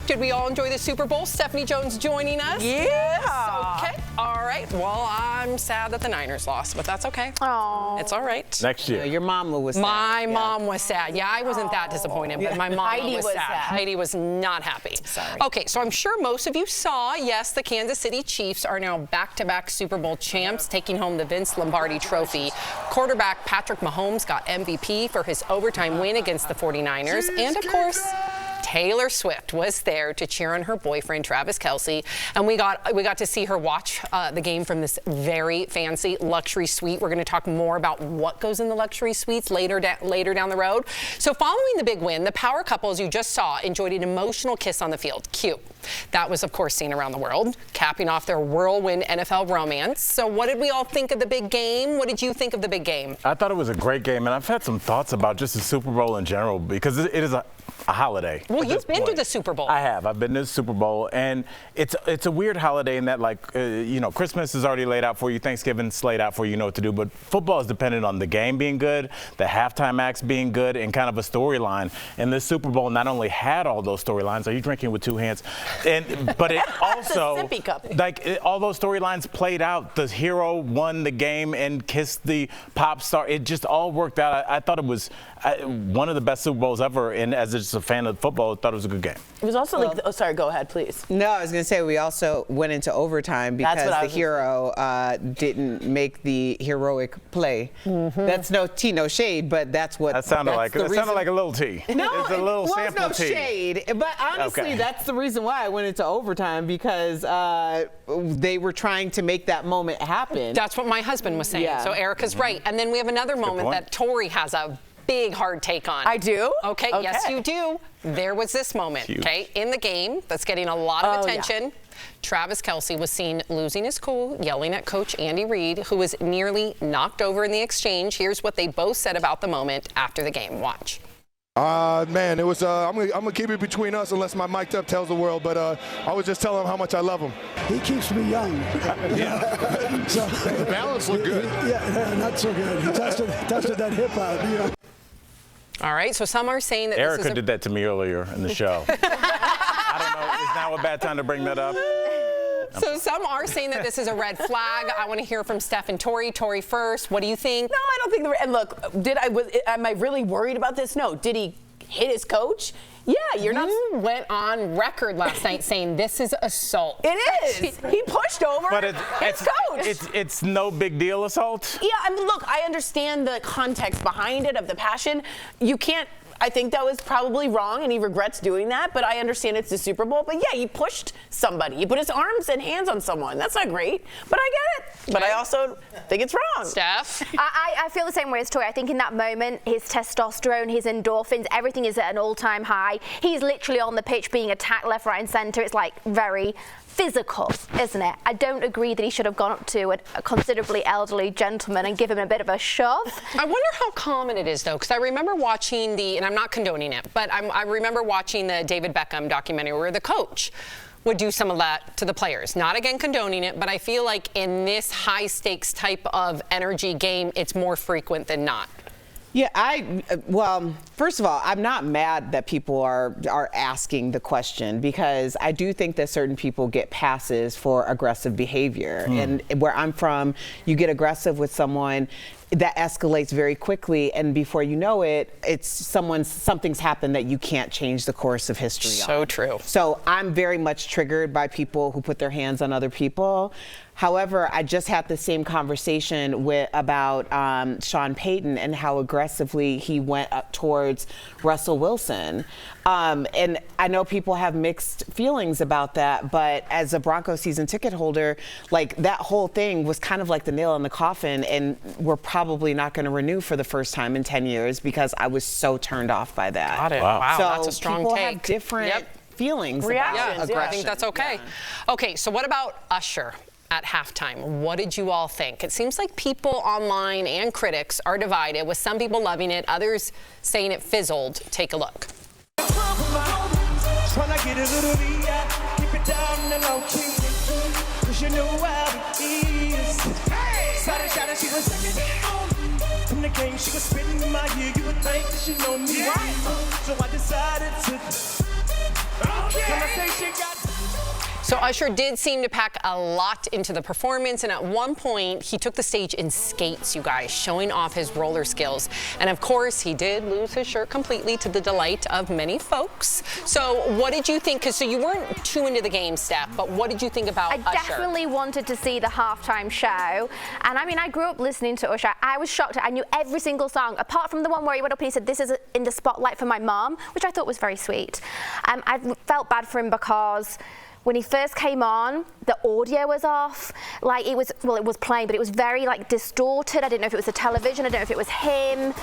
Did we all enjoy the Super Bowl? Stephanie Jones joining us. Yeah. Okay. All right. Well, I'm sad that the Niners lost, but that's okay. Oh. It's all right. Next year. Your mama was sad. My mom was sad. Yeah, I wasn't that disappointed, but my mom Heidi was was sad. sad. Heidi was not happy. Sorry. Okay, so I'm sure most of you saw, yes, the Kansas City Chiefs are now back-to-back Super Bowl champs, taking home the Vince Lombardi Trophy. Quarterback Patrick Mahomes got MVP for his overtime win against the 49ers. And, of course, Taylor Swift was there to cheer on her boyfriend, Travis Kelce. And we got to see her watch the game from this very fancy luxury suite. We're going to talk more about what goes in the luxury suites later down the road. So following the big win, the power couple, as you just saw, enjoyed an emotional kiss on the field. Cute. That was, of course, seen around the world, capping off their whirlwind NFL romance. So what did we all think of the big game? What did you think of the big game? I thought it was a great game, and I've had some thoughts about just the Super Bowl in general because it is a holiday. Well, you've been to the Super Bowl. I have. I've been to the Super Bowl, and it's a weird holiday in that, like, Christmas is already laid out for you, Thanksgiving's laid out for you, you know what to do, but football is dependent on the game being good, the halftime acts being good, and kind of a storyline. And this Super Bowl not only had all those storylines, are you drinking with two hands? But it also, all those storylines played out. The hero won the game and kissed the pop star. It just all worked out. I thought it was one of the best Super Bowls ever, and as just a fan of football, I thought it was a good game. It was also sorry, go ahead, please. No, I was going to say we also went into overtime because the hero didn't make the heroic play. Mm-hmm. That's no tea, no shade, but that's what. That sounded like a little tea. No, it's a little it was sample no tea. shade. But honestly, that's the reason why I went into overtime, because they were trying to make that moment happen. That's what my husband was saying. Yeah. So Erica's right. And then we have another moment that Tori has a big hard take on. I do? Okay, yes you do. There was this moment, okay, in the game that's getting a lot of attention. Yeah. Travis Kelce was seen losing his cool, yelling at Coach Andy Reid, who was nearly knocked over in the exchange. Here's what they both said about the moment after the game. Watch. Man, it was. I'm gonna keep it between us unless my mic'd up tells the world. But I was just telling him how much I love him. He keeps me young. Yeah. So, the balance looked good. Yeah, not so good. He tested that hip out. You know. All right. So some are saying that Erica did that to me earlier in the show. I don't know. Is now a bad time to bring that up? So some are saying that this is a red flag. I want to hear from Steph and Tori. Tori first. What do you think? No, I don't think. And look, am I really worried about this? No. Did he hit his coach? Yeah, you're not. You went on record last night saying this is assault. It is. He pushed over his coach. It's no big deal assault. Yeah, I mean, look, I understand the context behind it, of the passion. You can't. I think that was probably wrong, and he regrets doing that, but I understand it's the Super Bowl. But yeah, he pushed somebody. He put his arms and hands on someone. That's not great, but I get it. But I also think it's wrong. Steph? I feel the same way as Tori. I think in that moment, his testosterone, his endorphins, everything is at an all-time high. He's literally on the pitch being attacked left, right, and center. It's like very physical, isn't it? I don't agree that he should have gone up to a considerably elderly gentleman and give him a bit of a shove. I wonder how common it is, though, because I remember watching and I'm not condoning it, but I remember watching the David Beckham documentary where the coach would do some of that to the players. Not, again, condoning it, but I feel like in this high-stakes type of energy game, it's more frequent than not. Yeah, well, first of all, I'm not mad that people are asking the question, because I do think that certain people get passes for aggressive behavior. And where I'm from, you get aggressive with someone, that escalates very quickly, and before you know it, something's happened that you can't change the course of history. So true. So I'm very much triggered by people who put their hands on other people. However, I just had the same conversation about Sean Payton and how aggressively he went up towards Russell Wilson. And I know people have mixed feelings about that, but as a Broncos season ticket holder, like, that whole thing was kind of like the nail in the coffin, and we're probably not going to renew for the first time in 10 years because I was so turned off by that. Got it. Wow, so that's a strong people take. have different feelings about aggression. I think that's okay. Yeah. Okay, so what about Usher at halftime? What did you all think? It seems like people online and critics are divided, with some people loving it, others saying it fizzled. Take a look. Tryna get a little keep it down the low key, 'cause you know how it is. Shot, she was second from the game, she was spitting in my ear. You would think that she know me, right? So I decided to. Okay. So Usher did seem to pack a lot into the performance, and at one point he took the stage in skates, you guys, showing off his roller skills. And of course he did lose his shirt completely, to the delight of many folks. So what did you think? So you weren't too into the game, Steph, but what did you think about Usher? I definitely wanted to see the halftime show, and I mean, I grew up listening to Usher. I was shocked. I knew every single song, apart from the one where he went up and he said, "This is in the spotlight for my mom," which I thought was very sweet. I felt bad for him because when he first came on, the audio was off. Like, it was playing, but it was very like distorted. I didn't know if it was the television, I don't know if it was him.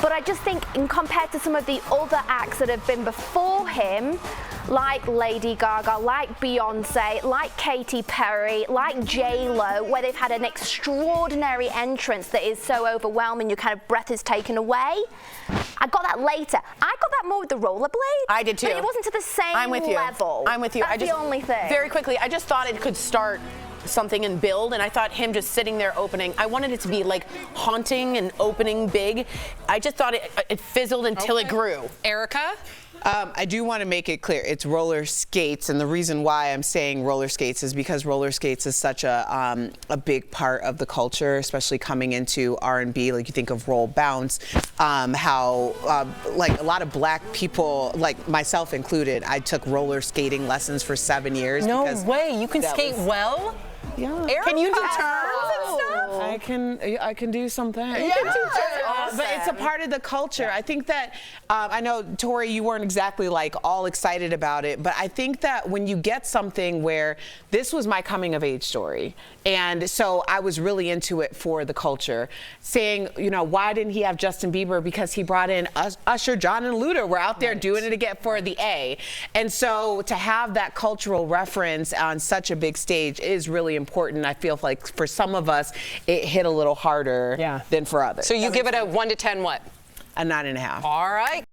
But I just think, in compared to some of the other acts that have been before him, like Lady Gaga, like Beyonce, like Katy Perry, like J-Lo, where they've had an extraordinary entrance that is so overwhelming, your kind of breath is taken away. I got that later. I got that more with the rollerblades. I did too. But it wasn't to the same level. I'm with you. That's the only thing. Very quickly, I just thought it could start something and build, and I thought him just sitting there opening, I wanted it to be like haunting and opening big. I just thought it fizzled until it grew. Erica? I do want to make it clear, it's roller skates, and the reason why I'm saying roller skates is because roller skates is such a big part of the culture, especially coming into R&B. Like, you think of roll bounce, how like a lot of black people, like myself included, I took roller skating lessons for 7 years. No way, you can skate well? Yeah. Erica? Can you do turns and stuff? I can do some things. You can do turns. But it's a part of the culture. I think that, I know, Tori, you weren't exactly like all excited about it, but I think that when you get something where this was my coming of age story, and so I was really into it for the culture, saying, you know, why didn't he have Justin Bieber? Because he brought in Usher, John, and Luda. We're out there doing it again for the A. And so to have that cultural reference on such a big stage is really important. I feel like for some of us, it hit a little harder than for others. So you give it a 1 to 10 what? A 9.5. All right.